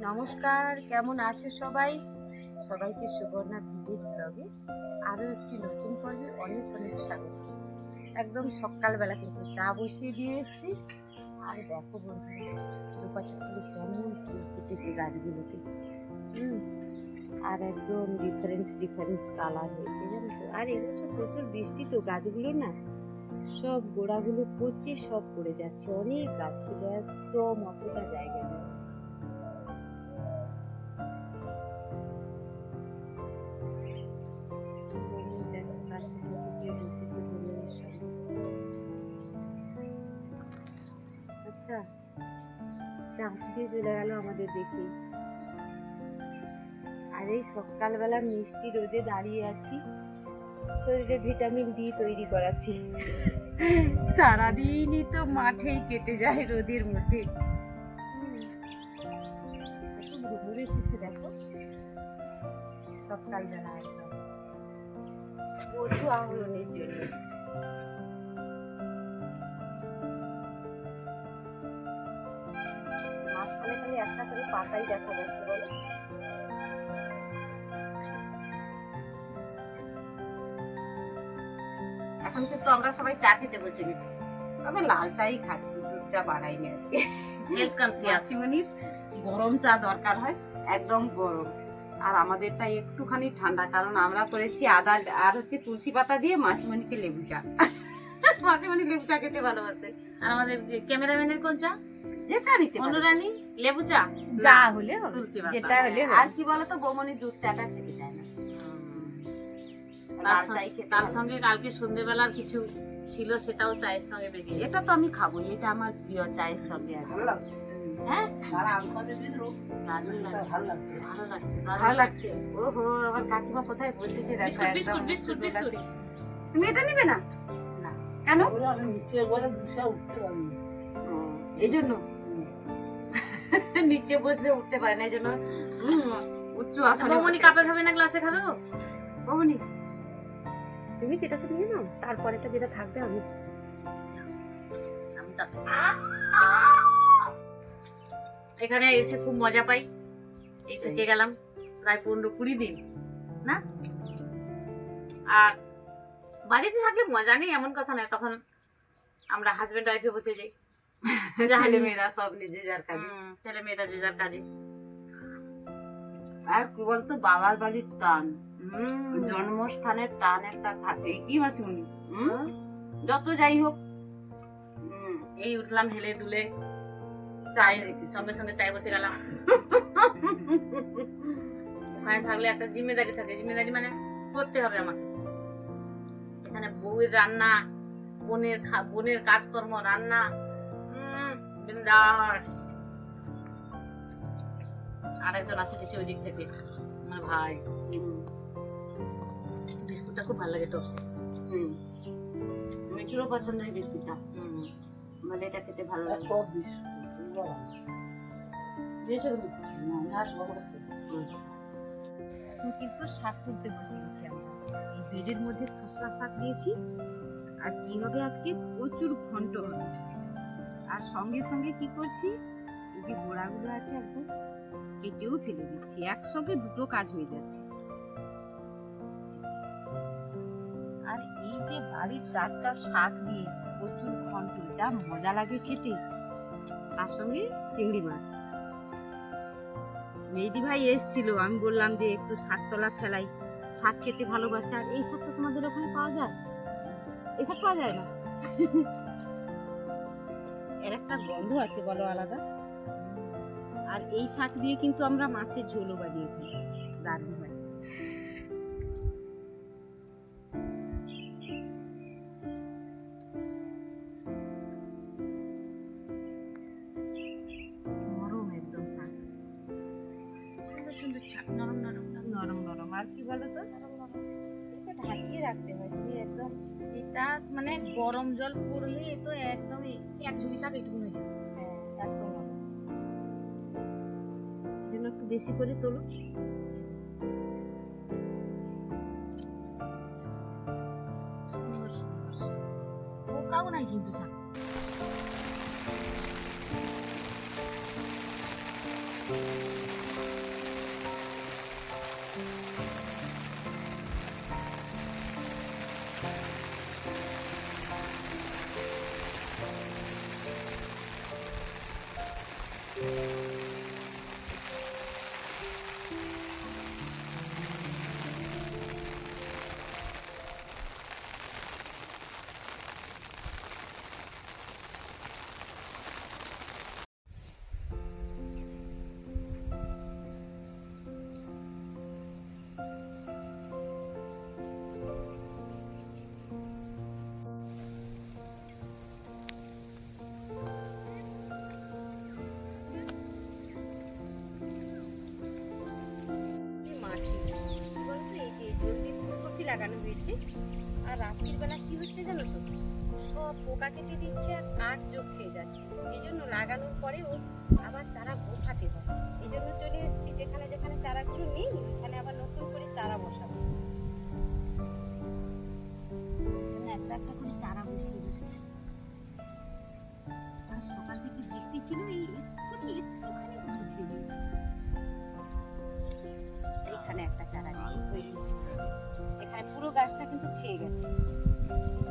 নমস্কার, কেমন আছো সবাই? সবাইকে সুবর্ণা ভিলেজ ব্লগে আরও একটি নতুন পর্বে অনেক অনেক স্বাগত। একদম সকালবেলা কিন্তু চা বসিয়ে দিয়ে এসেছি। আর দেখো বন্ধুরা, দুপাশে কেমন ফুল ফুটেছে গাছগুলোতে। আর একদম ডিফারেন্স কালার হয়েছে, জানো তো। আর এবছর প্রচুর বৃষ্টি, তো গাছগুলো না সব গোড়াগুলো পচে সব পড়ে যাচ্ছে। অনেক গাছ ছিল, একদম অতটা জায়গা নেই। আচ্ছা, চাপ দিয়ে চলে গেল আমাদের দেখে। আর এই সকালবেলা মিষ্টি রোদে দাঁড়িয়ে আছি, শরীরে ভিটামিন ডি তৈরি করাচ্ছি। সারাদিনই তো মাঠেই কেটে যায় রোদের মধ্যে। ঘুরে এসেছে দেখো সকালবেলা, একদম মধু আহরণের জন্য। মাঝখানে খালি একটা করে পাতাই দেখা যাচ্ছে, বলো। এখন কিন্তু আমরা সবাই চা খেতে বসে গেছি, তবে লাল চাই খাচ্ছি, দুধ চা বানাইনি আজকে। হেলথ কনসিয়াস সিমনির গরম চা দরকার হয়, একদম গরম। আর আমাদেরটা একটুখানি ঠান্ডা, কারণ আমরা করেছি আদা আর তুলসী পাতা দিয়ে মাসিমণিকে লেবু চা। মাসিমণি লেবু চা খেতে ভালোবাসে। আর আমাদের ক্যামেরাম্যানের কোন চা? যেটা নিতে অনুরানী লেবু চা, যা হলে তুলসী পাতা, যেটা হলে। আর কি বলতো, বৌমনি দুধ চাটা খেতে চায় না, লাল চাই খেতে। তার সঙ্গে কালকে সন্ধ্যেবেলার কিছু ছিল, সেটাও চায়ের সঙ্গে বেরিয়ে। এটা তো আমি খাবো, এটা আমার প্রিয় চায়ের সঙ্গে। হ্যাঁ, ভালো লাগছে। ওহো, আবার কাকিমা কোথায় বসেছে দেখো। Biscuit biscuit biscuit. তুমি এটা নিবে না? না কেন? এই জন্য নিচে বসলে উঠতে পারে না, এই জন্য উচ্চ আসনে। বৌমনি কাপে খাবে না গ্লাসে খাবে? ও বৌমনি, তুমি যেটাতে নিয়ে নাও, তারপরেটা যেটা থাকবে আমি। এখানে এসে খুব মজা পাই। এই থেকে গেলাম প্রায় 15-20 দিন না। আর বাড়িতে থাকলে মজা নেই এমন কথা নয়, তখন আমরা হাজবেন্ড ওয়াইফে বসে যাই, ছেলে মেয়েরা সব নিজে যার কাজে, ছেলে মেয়েরা যে যার কাজে। আর কি বলতো, বাবার বাড়ির টান, জন্মস্থানের টান একটা থাকে, কি মাসিমণি? যত যাই হোক, এই উঠলাম হেলে দুলে, চাই সঙ্গে সঙ্গে চাই বসে গেলাম। ওখানে থাকলে একটা জিম্মেদারি থাকে, জিম্মেদারি মানে করতে হবে আমাকে। এখানে বউয়ের রান্না, বোনের কাজকর্ম, রান্না, বিন্দাস। আরেকজন আসে কিছু ওই দিক থেকে, আমার ভাই। বিস্কুটটা খুব ভালো লাগে, টপসে। মিঠুরও পছন্দ হয় বিস্কুটটা, মানে এটা খেতে ভালো লাগে। এখন কিন্তু শাক তুলতে বসে গেছি আমরা। এই বেডের মধ্যে খসলা শাক দিয়েছি, আর কি হবে আজকে, প্রচুর ঘন্ট হবে। আর সঙ্গে সঙ্গে কি করছি, এই যে গোড়াগুলো আছে একদম কেটেও ফেলে দিচ্ছি, একসঙ্গে দুটো কাজ হয়ে যাচ্ছে। আর এই যে বাড়ির টাটকা শাক দিয়ে প্রচুর ঘন্ট, যা মজা লাগে খেতে, তার সঙ্গে চিংড়ি মাছ। মেহেদি ভাই এসেছিল, আমি বললাম যে একটু শাকতলা ফেলাই, শাক খেতে ভালোবাসে। আর এই শাকটা তোমাদের ওখানে পাওয়া যায়? এই শাক পাওয়া যায় না। এর একটা গন্ধ আছে বলো, আলাদা। আর এই শাক দিয়ে কিন্তু আমরা মাছের ঝোলও বানিয়ে খাই, দারুণ হয়। নরম একদম শাক, সুন্দর সুন্দর শাক, নরম নরম নরম নরম। আর কি বলো তো, এটা ঢাকিয়ে রাখতে হয়। তুমি একদম, এটা মানে গরম জল পড়লে তো একদম এক ঝুড়ি শাক একটু হয়ে যায়। হ্যাঁ, একদম নরম। এই জন্য একটু বেশি করে তোলো। পোকাও নাই কিন্তু শাক। লাগানো হয়েছে। আর রাত্রির বেলা কি হচ্ছে জানো তো, সব পোকা কেটে দিচ্ছে আর কাঠ যোগ খেয়ে যাচ্ছে। এই জন্য লাগানোর পরেও আবার চারা গোফাতে হয়। এই জন্য চলে এসেছি, যেখানে যেখানে চারাগুলো নেই ওখানে আবার নতুন করে চারা বসাবো। একটা একটা করে চারা বসিয়ে দিচ্ছি। আর সকাল থেকে বৃষ্টি ছিল, এই একটুখানি ঝুঁকিয়ে দিয়েছি। এখানে একটা চারা নেই, ওই যে এখানে পুরো গাছটা কিন্তু খেয়ে গেছে,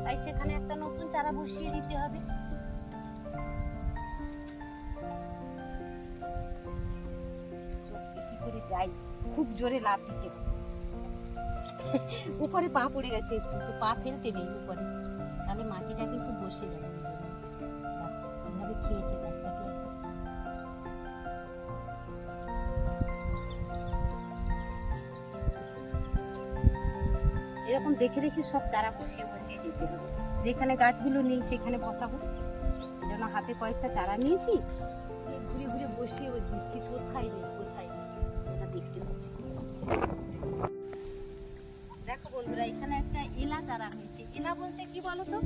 তাই সেখানে একটা নতুন চারা বসিয়ে দিতে হবে। কি করে যাই, খুব জোরে লাফ দিতে হবে। উপরে পা পড়ে গেছে, একটু তো পা ফেলতে নেই উপরে, তাহলে মাটিটা কিন্তু বসে যাবে। এভাবে খেয়েছে গাছটাকে। এরকম দেখে দেখে সব চারা বসিয়ে বসিয়ে যেতে হবে। যেখানে গাছগুলো নেই সেখানে বসাবো। এই জন্য হাতে কয়েকটা চারা নিয়েছি, ঘুরে ঘুরে বসিয়ে দিচ্ছি। কোথায় নেই সেটা দেখতে পাচ্ছি। দেখো বন্ধুরা, এখানে একটা এলা চারা হয়েছে। এলা বলতে কি বলতো,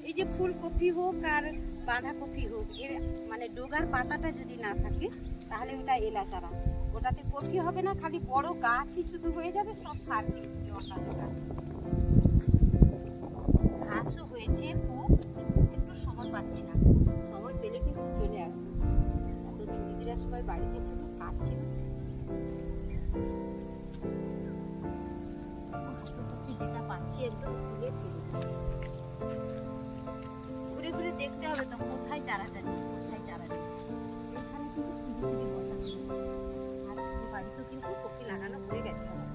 এই যে ফুলকপি হোক আর বাঁধাকপি হোক, এর মানে ডোগার পাতাটা যদি না থাকে তাহলে ওটা এলা চারা। ওটাতে কপি হবে না, খালি বড় গাছই শুধু হয়ে যাবে, সব সার দিয়ে অন্যান্য গাছ। ঘাসও হয়েছে খুব, একটু সময় পাচ্ছি না, সময় পেলে কিন্তু চলে আসবো। এত দিদিরা সবাই বাড়িতে ছিল, কাটছিল, যেটা পাচ্ছি একদম তুলে ফেলে। ঘুরে ঘুরে দেখতে হবে তো কোথায় চারাটা নেই, কোথায় চারা নেই। এখানে কিন্তু খুঁজে খুঁজে বসাতে হবে। আর বাড়িতেও কিন্তু কপি লাগানো হয়ে গেছে আমার।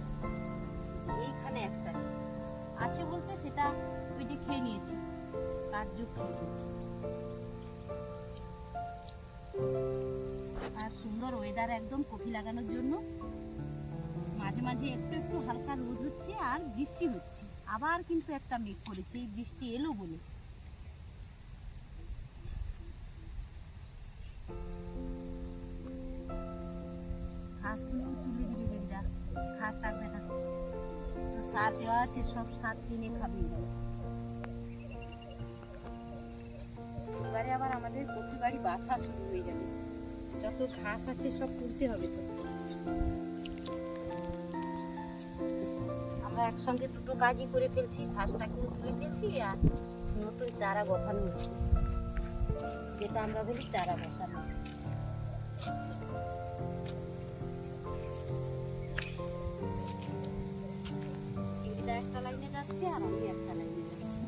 এইখানে একটা আছে বলতে সেটা ওই যে খেয়ে নিয়েছি, কাঠযুগ খেয়ে নিয়েছি। আর সুন্দর ওয়েদার একদম কপি লাগানোর জন্য। মাঝে মাঝে একটু একটু হালকা রোদ হচ্ছে আর বৃষ্টি হচ্ছে, আবার কিন্তু একটা মেঘ করেছে, এই বৃষ্টি এলো বলে। ঘাসগুলো তুলে দিবে দিদিরা, ঘাস থাকবে না তো, সার দেওয়া আছে, সব সার কিনে খাবে। এবারে আবার আমাদের কপি বাড়ি বাছা শুরু হয়ে যাবে, যত ঘাস আছে সব তুলতে হবে তো। আমরা একসঙ্গে দুটো কাজই করে ফেলছি, ঘাসটাকেও তুলে ফেলছি আর নতুন চারা বসানো হচ্ছে, যেটা আমরা বলি চারা বসানো। এটা একটা লাইনে যাচ্ছে আর আমি একটা লাইনে যাচ্ছি।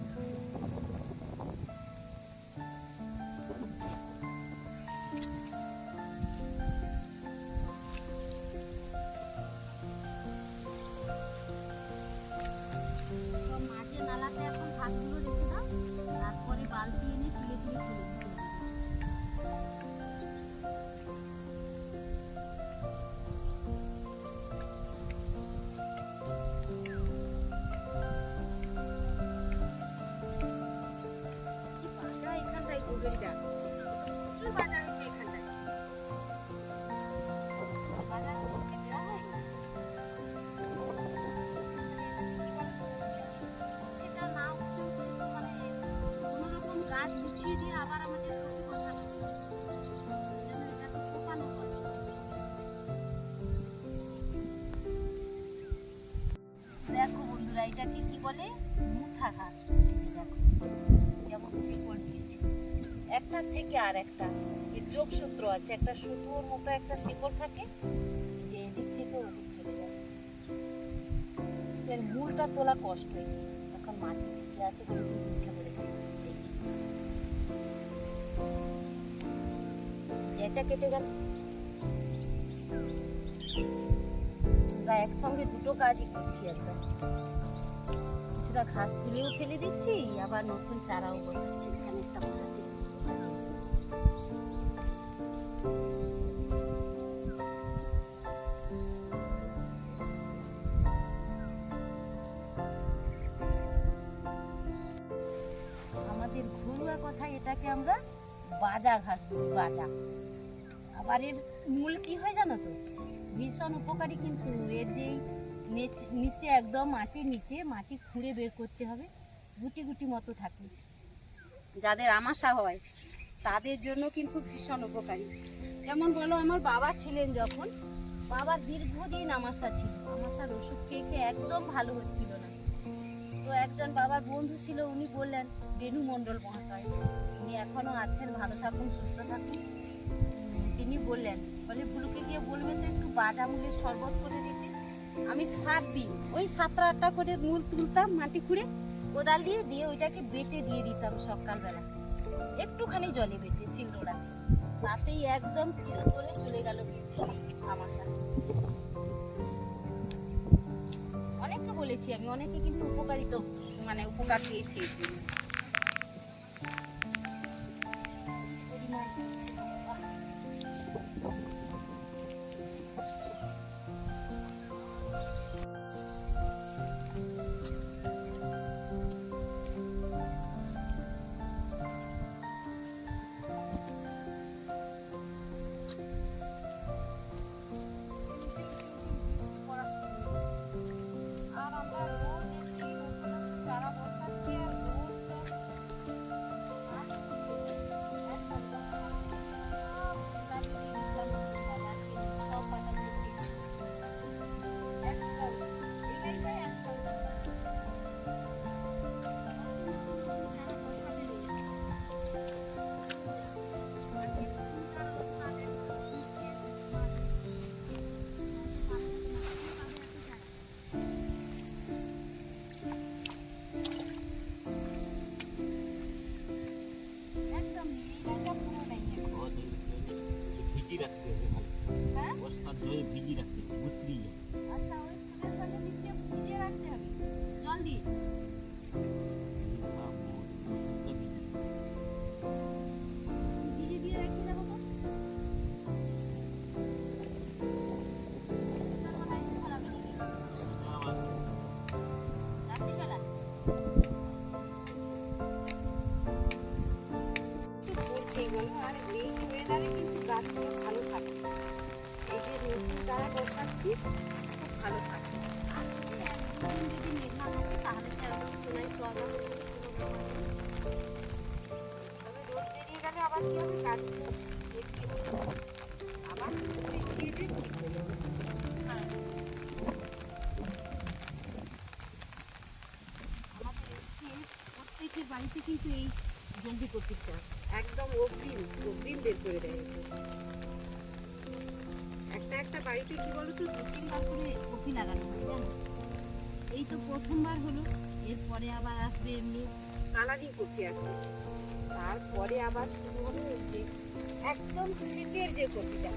সব মাঝে নালাতে এখন ঘাসগুলো রেখে দাও, তারপরে বালতি এনে তুলে তুলে ফেলে দিতে হবে। কি বাজা এখানটায়, গোগেরিটা প্রচুর বাজা হচ্ছে এখানটায়। বাজার করতে দেওয়া হয় না। সেটা না মানে কোনো রকম গাছ গুছিয়ে দিয়ে আবার আমাদের কপি বসানো হয়েছে, যেন এটাকে পোকানো হয়। দেখো বন্ধুরা, এটাকে কি বলে, মুথা ঘাস। দেখো যেমন শিকড় দিয়েছে, একটা থেকে আর একটা এর যোগসূত্র আছে, একটা সুতোর মতো একটা শিকড় থাকে, যে এদিক থেকে ওদিক চলে যাবে। এর মূলটা তোলা কষ্ট হয়েছে, এখন মাটি নিচে আছে বলে কিন্তু উঠে পড়েছে। এটা কেটে গেল। আমরা একসঙ্গে দুটো কাজই করছি, একদম কিছুটা ঘাস তুলেও ফেলে দিচ্ছি, আবার নতুন চারাও বসাচ্ছি। এখানে একটা বসাতে আমাদের ঘরোয়া কথায় এটাকে আমরা বাজা ঘাস বলি, বাজা। আবার এর মূল কি হয় জানো তো, ভীষণ উপকারী কিন্তু। এর যেই নিচে একদম মাটির নিচে মাটি খুঁড়ে বের করতে হবে, গুটি গুটি মতো থাকে। যাদের আমাশা হয় তাদের জন্য কিন্তু ভীষণ উপকারী। যেমন বলো, আমার বাবা ছিলেন যখন, বাবার দীর্ঘদিন আমাশা ছিল, আমাশার ওষুধ খেয়ে খেয়ে একদম ভালো হচ্ছিল না। তো একজন বাবার বন্ধু ছিল, উনি বললেন, বেনু মণ্ডল মহাশয়, উনি এখনো আছেন, ভালো থাকুন, সুস্থ থাকুন। তিনি বললেন, বলে ভুলুকে গিয়ে বলবে তো একটু বাজামুলের শরবত করে দিতে। আমি 7 দিন ওই 7-8টা করে মূল তুলতাম মাটি খুঁড়ে কোদাল দিয়ে দিয়ে ওইটাকে বেটে দিয়ে দিতাম সকালবেলা, একটুখানি জলে বেটে শিলনোড়াতে, তাতেই একদম চিরতরে চলে গেল কিন্তু এই আমাশা। অনেককে বলেছি আমি, অনেকে কিন্তু উপকারিত মানে উপকার পেয়েছে এর জন্য। পরিমাণ হচ্ছে, বাহ। আর আমরা রোজ এসে নতুন নতুন চারা বসাচ্ছি, আর রোজ সব একদম এই জায়গা পুরো নেই। ভিজি রাখতে হবে ভালো। হ্যাঁ, বস্তার জলে ভিজি রাখতে হবে, উতরিয়ে যাবে। আচ্ছা, ওই খুদের সঙ্গে মিশিয়ে ভিজিয়ে রাখতে হবে জল দিয়ে। সব ওষুধটা ভিজি। ভিজিয়ে দিয়ে রেখে দেবো তো। সকালবেলা একটু ছড়াবে নাকি? আবার রাত্রিবেলা? একটু পড়ছেই বলো, আর এই ওয়েদারে কিন্তু গাছগুলো ভালো থাকে। এই যে নতুন চারা বসাচ্ছি, খুব ভালো থাকে। আর যদি 1-2 দিন যদি মেঘনা থাকে তাহলে তো একদম সোনায় সোহাগা হয়ে যাবে, কোনো ব্যাপার নেই। তবে রোদ বেরিয়ে গেলে আবার কি হবে, গাছগুলো দেখতে হবে, আবার শুকিয়ে দিয়ে ঠিক হয়ে যাবে। হ্যাঁ, আমাদের এদিকে প্রত্যেকের বাড়িতে কিন্তু এই জলদি কপির চাষ একদম অগ্রিম বের করে দেয়। একটা একটা বাড়িতে কি বলতো 2-3 বার করে কপি লাগানো হয়, জানো। এই তো প্রথমবার হলো, এরপরে আবার আসবে এমনি কালারিং কপি আসবে, তারপরে আবার শুরু হলো এই যে একদম শীতের যে কপিটা,